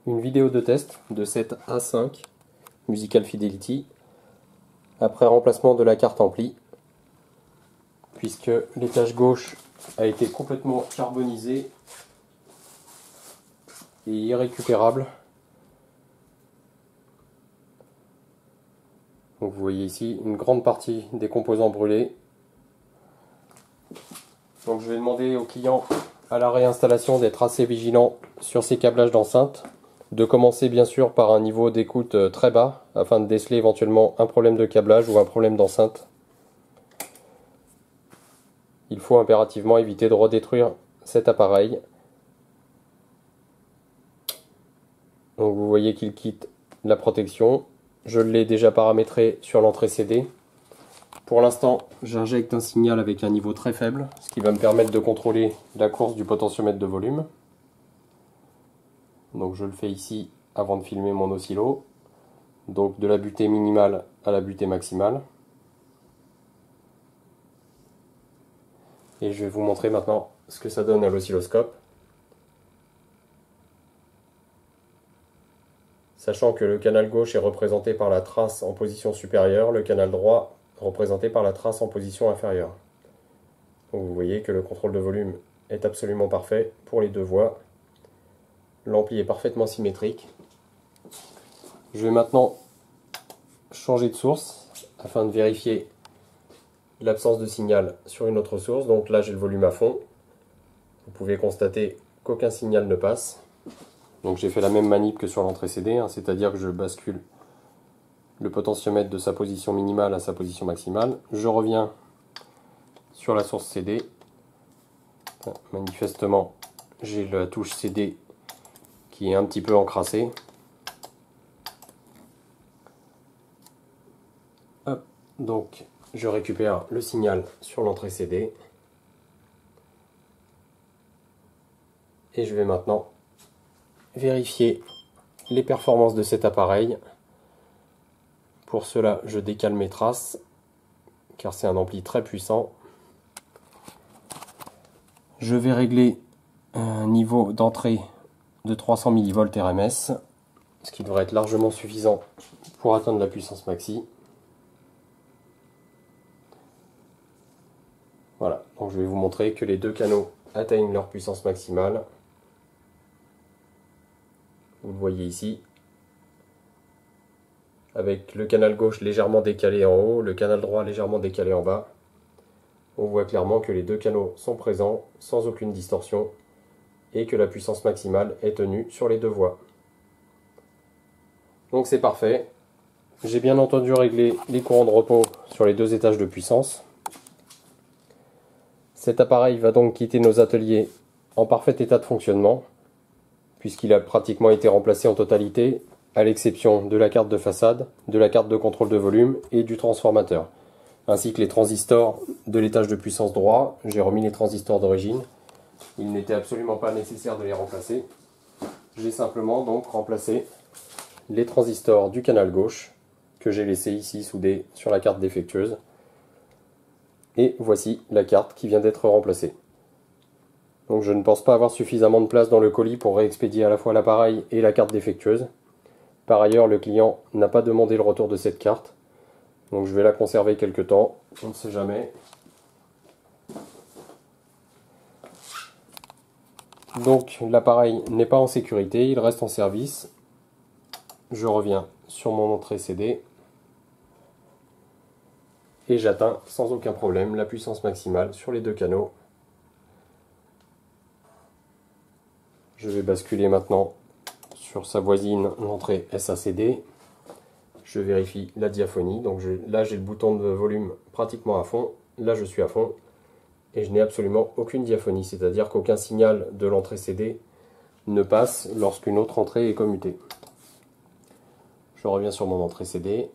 une vidéo de test de cette A5 Musical Fidelity après remplacement de la carte ampli, puisque l'étage gauche a été complètement carbonisé et irrécupérable. Donc vous voyez ici une grande partie des composants brûlés. Donc je vais demander au client à la réinstallation d'être assez vigilant sur ces câblages d'enceinte, de commencer bien sûr par un niveau d'écoute très bas afin de déceler éventuellement un problème de câblage ou un problème d'enceinte. Il faut impérativement éviter de redétruire cet appareil. Donc vous voyez qu'il quitte la protection. Je l'ai déjà paramétré sur l'entrée CD. Pour l'instant, j'injecte un signal avec un niveau très faible, ce qui va me permettre de contrôler la course du potentiomètre de volume. Donc je le fais ici avant de filmer mon oscillo. Donc de la butée minimale à la butée maximale. Et je vais vous montrer maintenant ce que ça donne à l'oscilloscope. Sachant que le canal gauche est représenté par la trace en position supérieure, le canal droit représenté par la trace en position inférieure. Donc vous voyez que le contrôle de volume est absolument parfait pour les deux voix. L'ampli est parfaitement symétrique. Je vais maintenant changer de source afin de vérifier l'absence de signal sur une autre source. Donc là j'ai le volume à fond. Vous pouvez constater qu'aucun signal ne passe. Donc j'ai fait la même manip que sur l'entrée CD, c'est-à-dire que je bascule le potentiomètre de sa position minimale à sa position maximale. Je reviens sur la source CD. Manifestement, j'ai la touche CD qui est un petit peu encrassée. Hop. Donc je récupère le signal sur l'entrée CD. Et je vais maintenant vérifier les performances de cet appareil. Pour cela, je décale mes traces, car c'est un ampli très puissant. Je vais régler un niveau d'entrée de 300 mV RMS, ce qui devrait être largement suffisant pour atteindre la puissance maxi. Voilà, donc je vais vous montrer que les deux canaux atteignent leur puissance maximale. Vous le voyez ici, avec le canal gauche légèrement décalé en haut, le canal droit légèrement décalé en bas. On voit clairement que les deux canaux sont présents sans aucune distorsion et que la puissance maximale est tenue sur les deux voies. Donc c'est parfait. J'ai bien entendu réglé les courants de repos sur les deux étages de puissance. Cet appareil va donc quitter nos ateliers en parfait état de fonctionnement, puisqu'il a pratiquement été remplacé en totalité, à l'exception de la carte de façade, de la carte de contrôle de volume et du transformateur, ainsi que les transistors de l'étage de puissance droit. J'ai remis les transistors d'origine. Il n'était absolument pas nécessaire de les remplacer. J'ai simplement donc remplacé les transistors du canal gauche, que j'ai laissé ici soudés sur la carte défectueuse. Et voici la carte qui vient d'être remplacée. Donc je ne pense pas avoir suffisamment de place dans le colis pour réexpédier à la fois l'appareil et la carte défectueuse. Par ailleurs, le client n'a pas demandé le retour de cette carte. Donc je vais la conserver quelque temps, on ne sait jamais. Donc l'appareil n'est pas en sécurité, il reste en service. Je reviens sur mon entrée CD. Et j'atteins sans aucun problème la puissance maximale sur les deux canaux. Je vais basculer maintenant sur sa voisine, l'entrée SACD. Je vérifie la diaphonie. Donc là j'ai le bouton de volume pratiquement à fond. Là je suis à fond. Et je n'ai absolument aucune diaphonie. C'est-à-dire qu'aucun signal de l'entrée CD ne passe lorsqu'une autre entrée est commutée. Je reviens sur mon entrée CD.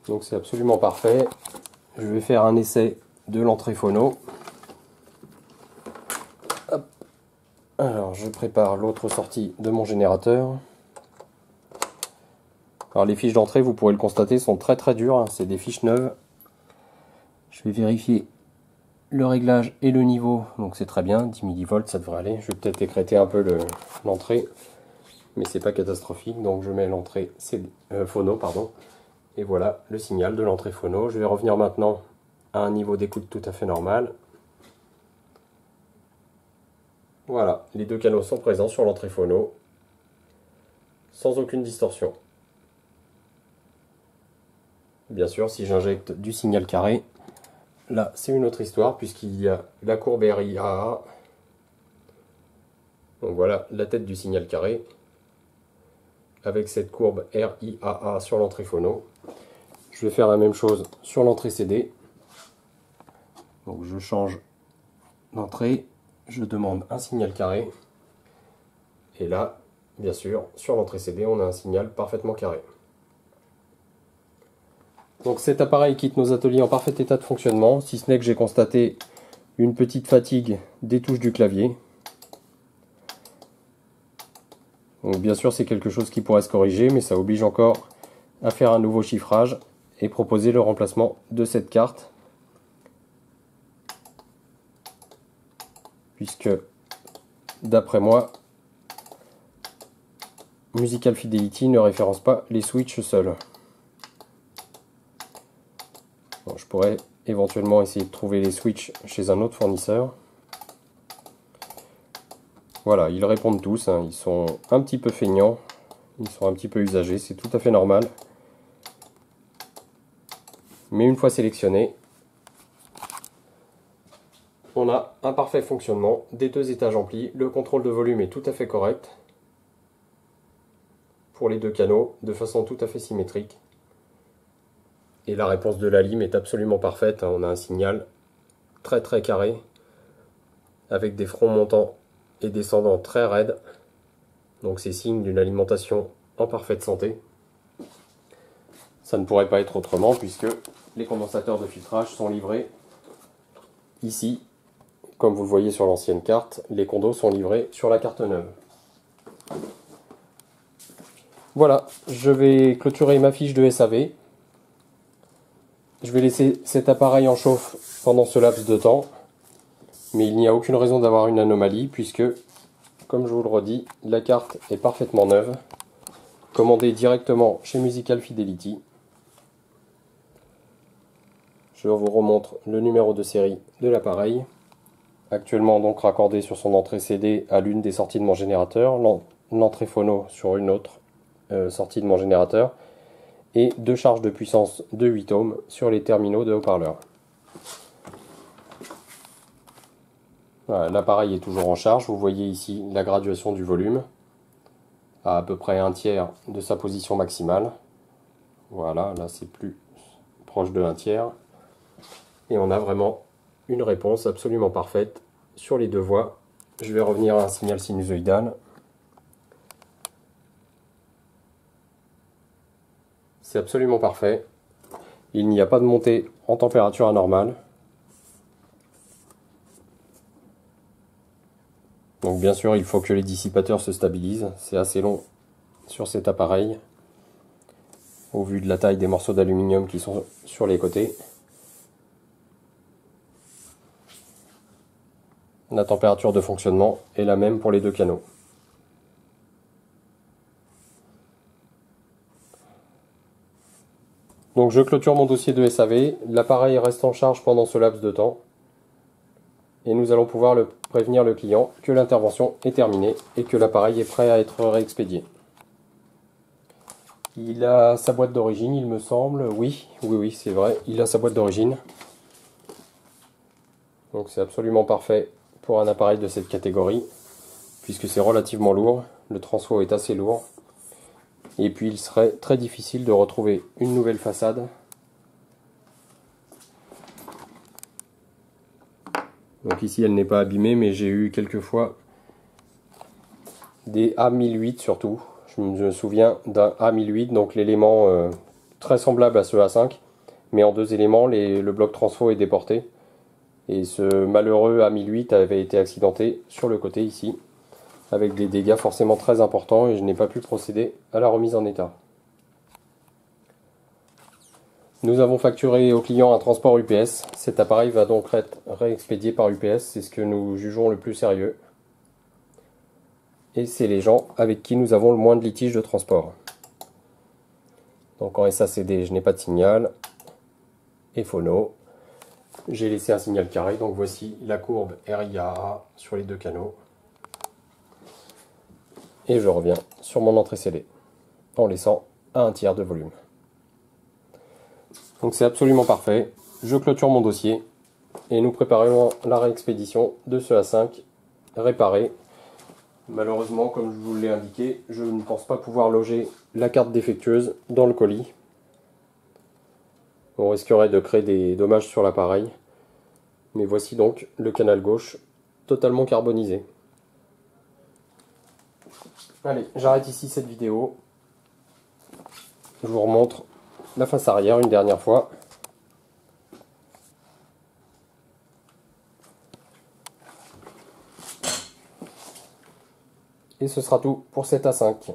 Donc c'est absolument parfait. Je vais faire un essai de l'entrée phono. Hop. Alors je prépare l'autre sortie de mon générateur. Alors les fiches d'entrée, vous pourrez le constater, sont très dures, c'est des fiches neuves. Je vais vérifier le réglage et le niveau, donc c'est très bien, 10 millivolts ça devrait aller. Je vais peut-être écrêter un peu l'entrée, mais c'est pas catastrophique, donc je mets l'entrée phono, pardon. Et voilà le signal de l'entrée phono. Je vais revenir maintenant à un niveau d'écoute tout à fait normal. Voilà, les deux canaux sont présents sur l'entrée phono, sans aucune distorsion. Bien sûr, si j'injecte du signal carré, là c'est une autre histoire, puisqu'il y a la courbe RIAA. Donc voilà la tête du signal carré, avec cette courbe RIAA sur l'entrée phono. Je vais faire la même chose sur l'entrée CD. Donc je change d'entrée, je demande un signal carré. Et là, bien sûr, sur l'entrée CD, on a un signal parfaitement carré. Donc cet appareil quitte nos ateliers en parfait état de fonctionnement, si ce n'est que j'ai constaté une petite fatigue des touches du clavier. Donc bien sûr, c'est quelque chose qui pourrait se corriger, mais ça oblige encore à faire un nouveau chiffrage et proposer le remplacement de cette carte. Puisque, d'après moi, Musical Fidelity ne référence pas les switches seuls. Bon, je pourrais éventuellement essayer de trouver les switches chez un autre fournisseur. Voilà, ils répondent tous, hein. Ils sont un petit peu feignants, ils sont un petit peu usagés, c'est tout à fait normal. Mais une fois sélectionné, on a un parfait fonctionnement des deux étages amplis. Le contrôle de volume est tout à fait correct pour les deux canaux, de façon tout à fait symétrique. Et la réponse de la lime est absolument parfaite. On a un signal très carré, avec des fronts montants et descendants très raides. Donc c'est signe d'une alimentation en parfaite santé. Ça ne pourrait pas être autrement, puisque les condensateurs de filtrage sont livrés ici. Comme vous le voyez sur l'ancienne carte, les condos sont livrés sur la carte neuve. Voilà, je vais clôturer ma fiche de SAV. Je vais laisser cet appareil en chauffe pendant ce laps de temps. Mais il n'y a aucune raison d'avoir une anomalie, puisque, comme je vous le redis, la carte est parfaitement neuve, commandée directement chez Musical Fidelity. Je vous remontre le numéro de série de l'appareil, actuellement donc raccordé sur son entrée CD à l'une des sorties de mon générateur, l'entrée phono sur une autre sortie de mon générateur, et deux charges de puissance de 8 ohms sur les terminaux de haut-parleurs. Voilà, l'appareil est toujours en charge. Vous voyez ici la graduation du volume à peu près un tiers de sa position maximale. Voilà, là c'est plus proche de un tiers. Et on a vraiment une réponse absolument parfaite sur les deux voies. Je vais revenir à un signal sinusoïdal. C'est absolument parfait. Il n'y a pas de montée en température anormale. Donc bien sûr, il faut que les dissipateurs se stabilisent. C'est assez long sur cet appareil, au vu de la taille des morceaux d'aluminium qui sont sur les côtés. La température de fonctionnement est la même pour les deux canaux. Donc je clôture mon dossier de SAV. L'appareil reste en charge pendant ce laps de temps. Et nous allons pouvoir prévenir le client que l'intervention est terminée et que l'appareil est prêt à être réexpédié. Il a sa boîte d'origine, il me semble. Oui, c'est vrai, il a sa boîte d'origine. Donc c'est absolument parfait pour un appareil de cette catégorie, puisque c'est relativement lourd, le transfo est assez lourd. Et puis il serait très difficile de retrouver une nouvelle façade. Donc ici elle n'est pas abîmée, mais j'ai eu quelques fois des A1008 surtout. Je me souviens d'un A1008, donc l'élément très semblable à ce A5, mais en deux éléments, le bloc transfo est déporté. Et ce malheureux A1008 avait été accidenté sur le côté ici, avec des dégâts forcément très importants, et je n'ai pas pu procéder à la remise en état. Nous avons facturé au client un transport UPS. Cet appareil va donc être réexpédié par UPS. C'est ce que nous jugeons le plus sérieux. Et c'est les gens avec qui nous avons le moins de litiges de transport. Donc en SACD, je n'ai pas de signal. Et phono. J'ai laissé un signal carré. Donc voici la courbe RIAA sur les deux canaux. Et je reviens sur mon entrée CD en laissant à 1/3 de volume. Donc c'est absolument parfait. Je clôture mon dossier et nous préparons la réexpédition de ce A5 réparé. Malheureusement, comme je vous l'ai indiqué, je ne pense pas pouvoir loger la carte défectueuse dans le colis. On risquerait de créer des dommages sur l'appareil. Mais voici donc le canal gauche totalement carbonisé. Allez, j'arrête ici cette vidéo. Je vous remontre la face arrière une dernière fois. Et ce sera tout pour cet A5.